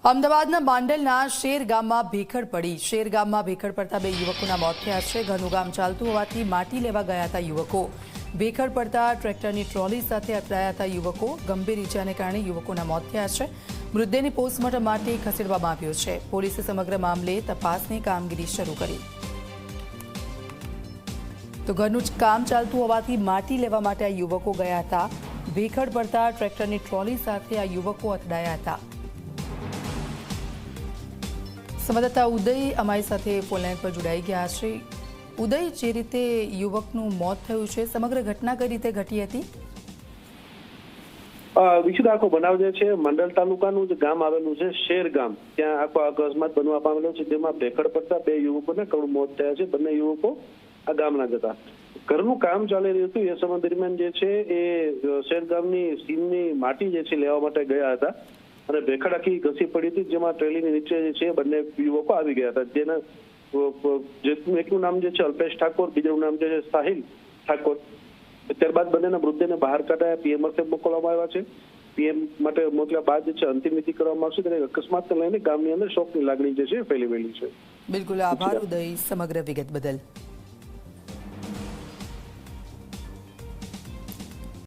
અમદાવાદના માંડલના શેર ગામમાં ભેખડ પડી. શેર ગામમાં ભેખડ પડતા બે યુવકોના મોત થયા છે. ઘરનું કામ ચાલતું હોવાથી માટી લેવા ગયા હતા યુવકો. ભેખડ પડતા ટ્રેક્ટરની ટ્રોલી સાથે અથડાયા હતા યુવકો. ગંભીર ઈજાને કારણે યુવકોના મોત થયા છે. મૃતદેહને પોસ્ટમોર્ટમ માટે ખસેડવામાં આવ્યો છે. પોલીસે સમગ્ર મામલે તપાસની કામગીરી શરૂ કરી. તો ઘરનું કામ ચાલતું હોવાથી માટી લેવા માટે આ યુવકો ગયા હતા. ભેખડ પડતા ટ્રેક્ટરની ટ્રોલી સાથે આ યુવકો અથડાયા હતા. સંવાદદાતા ઉદય અમારી સાથે ફોનલાઈન પર જોડાઈ ગયા છે. ઉદય, જે રીતે યુવકનું મોત થયું છે, સમગ્ર ઘટના કઈ રીતે ઘટી હતી? વિશુદ્ધ આખો બનાવ જે છે મંડલ તાલુકાનું જે ગામ આવેલું છે શેર ગામ, ત્યાં આખો અકસ્માત બનવા પામેલો છે, જેમાં ભેખડ પડતા બે યુવકોને કરુણ મોત થયા છે. બંને યુવકો આ ગામના જ હતા. ઘરનું કામ ચાલી રહ્યું હતું એ સમય દરમિયાન જે છે એ શેર ગામની સીમની માટી જે છે લેવા માટે ગયા હતા અને ભેખડ આખી ઘસી પડી હતી, જેમાં ટ્રેલીની નીચે જે છે બંને યુવકો આવી ગયા હતા. જેના એકનું નામ જે છે અલ્પેશ ઠાકોર, બીજાનું નામ જે છે સાહિલ ઠાકોર. ત્યારબાદ બંનેના મૃતદેહને બહાર કાઢાયા પીએમઆરસે મોકલવામાં આવ્યા છે. પીએમ માટે મોકલ્યા બાદ જે છે અંતિમ વિધિ કરવામાં આવશે. ત્યારે અકસ્માતને લઈને ગામની અંદર શોકની લાગણી જે છે ફેલી વહેલી છે. બિલકુલ, આભાર ઉદય સમગ્ર વિગત બદલ.